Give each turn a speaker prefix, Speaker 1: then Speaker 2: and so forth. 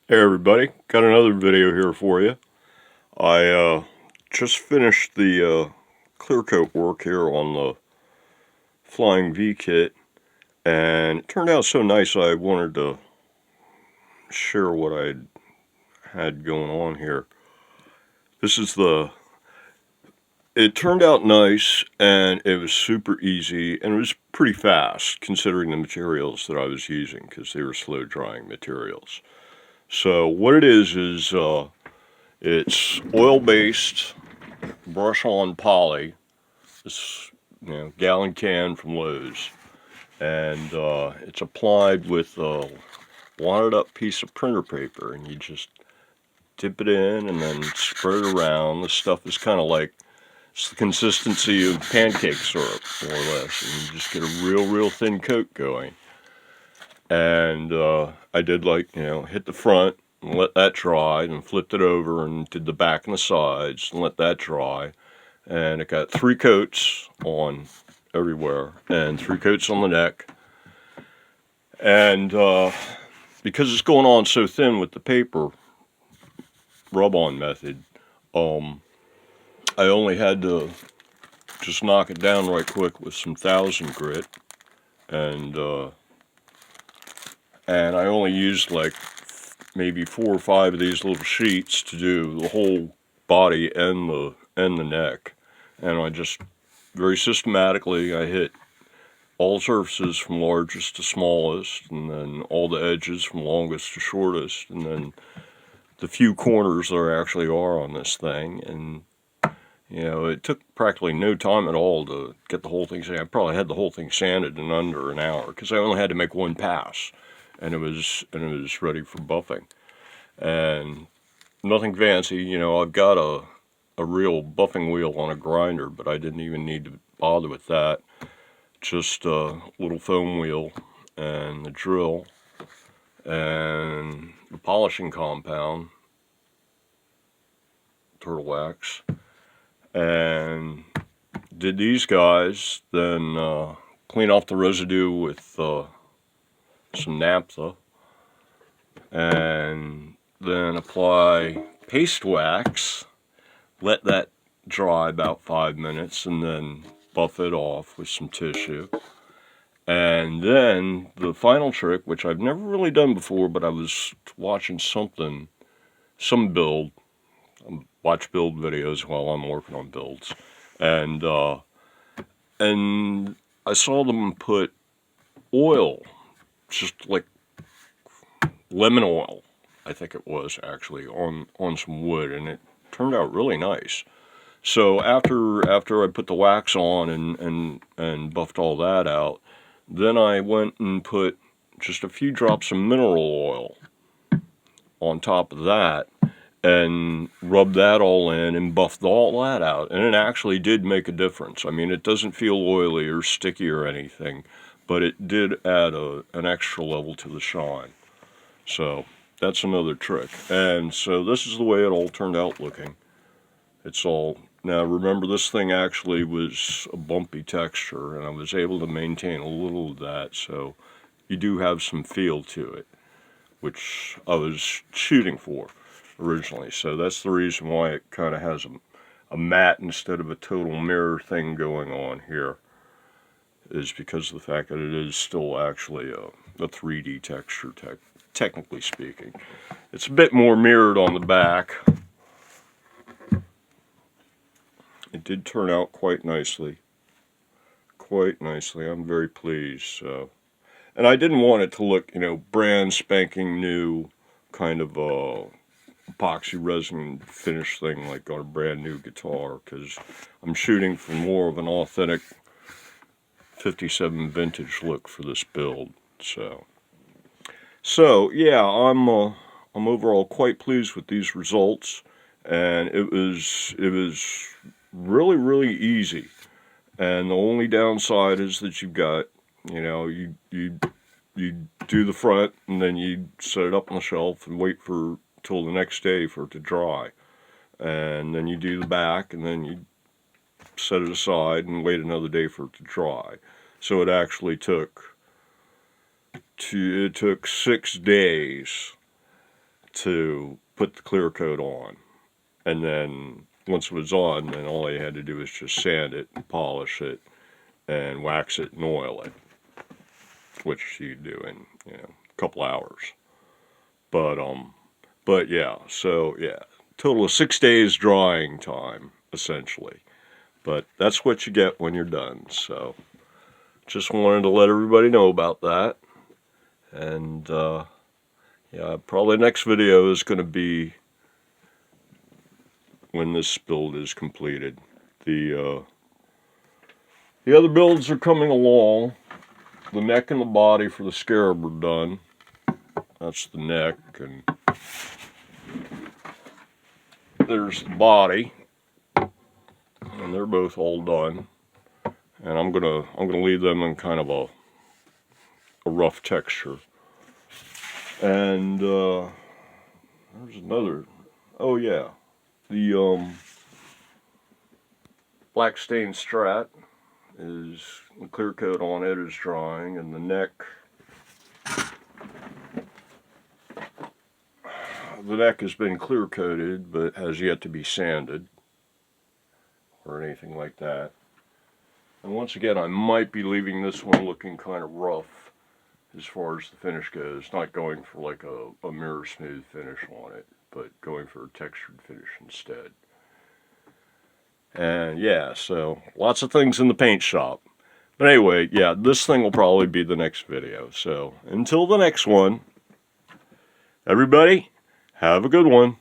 Speaker 1: Hey everybody, got another video here for you. I just finished the clear coat work here on the Flying V kit, and it turned out so nice I wanted to share what I had going on here. This is it turned out nice, and it was super easy, and it was pretty fast considering the materials that I was using because they were slow drying materials. So what it is it's oil-based brush-on poly, this gallon can from Lowe's, and it's applied with a wadded-up piece of printer paper, and you just dip it in and then spread it around. This stuff is kind of like it's the consistency of pancake syrup, more or less, and you just get a real thin coat going. And I did hit the front and let that dry, and flipped it over and did the back and the sides and let that dry. And it got 3 coats on everywhere and 3 coats on the neck. And because it's going on so thin with the paper rub-on method, I only had to just knock it down right quick with some 1000 grit, and I only used like maybe 4 or 5 of these little sheets to do the whole body and the neck. And I just very systematically I hit all surfaces from largest to smallest, and then all the edges from longest to shortest, and then the few corners there actually are on this thing. And it took practically no time at all to get the whole thing sanded. I probably had the whole thing sanded in under an hour because I only had to make one pass, and it was ready for buffing. And nothing fancy. I've got a real buffing wheel on a grinder, but I didn't even need to bother with that. Just a little foam wheel and the drill and the polishing compound, turtle wax, and did these guys, then clean off the residue with some naphtha, and then apply paste wax, let that dry about 5 minutes, and then buff it off with some tissue. And then the final trick, which I've never really done before, but I was watching some build, watch build videos while I'm working on builds, and I saw them put oil, just like lemon oil, I think it was actually, on some wood, and it turned out really nice. So after I put the wax on and buffed all that out, then I went and put just a few drops of mineral oil on top of that and rubbed that all in and buffed all that out. And it actually did make a difference. I mean, it doesn't feel oily or sticky or anything, but it did add an extra level to the shine. So that's another trick. And so this is the way it all turned out looking. Now remember, this thing actually was a bumpy texture, and I was able to maintain a little of that, so you do have some feel to it, which I was shooting for originally. So that's the reason why it kind of has a matte instead of a total mirror thing going on here, is because of the fact that it is still actually a 3D texture, technically speaking. It's a bit more mirrored on the back. It did turn out quite nicely. I'm very pleased. So, and I didn't want it to look, brand spanking new, kind of epoxy resin finish thing like on a brand new guitar, because I'm shooting for more of an authentic 57 vintage look for this build. So yeah, I'm overall quite pleased with these results, and it was really easy. And the only downside is that you've got, you do the front, and then you set it up on the shelf and wait till the next day for it to dry. And then you do the back, and then you set it aside and wait another day for it to dry. So it actually took 6 days to put the clear coat on. And then once it was on, then all I had to do was just sand it and polish it and wax it and oil it, which you do in, you know, a couple hours. But yeah, so yeah, total of 6 days drying time, essentially. But that's what you get when you're done. So just wanted to let everybody know about that. And yeah, probably next video is going to be when this build is completed. The other builds are coming along. The neck and the body for the scarab are done. That's the neck, and there's the body, and they're both all done. And I'm gonna leave them in kind of a rough texture. And there's another. Oh yeah, the black stain strat is the clear coat on it is drying, and the neck. The neck has been clear coated, but has yet to be sanded or anything like that. And once again, I might be leaving this one looking kind of rough as far as the finish goes. Not going for like a mirror smooth finish on it, but going for a textured finish instead. And yeah, so lots of things in the paint shop. But anyway, yeah, this thing will probably be the next video. So until the next one, everybody, have a good one.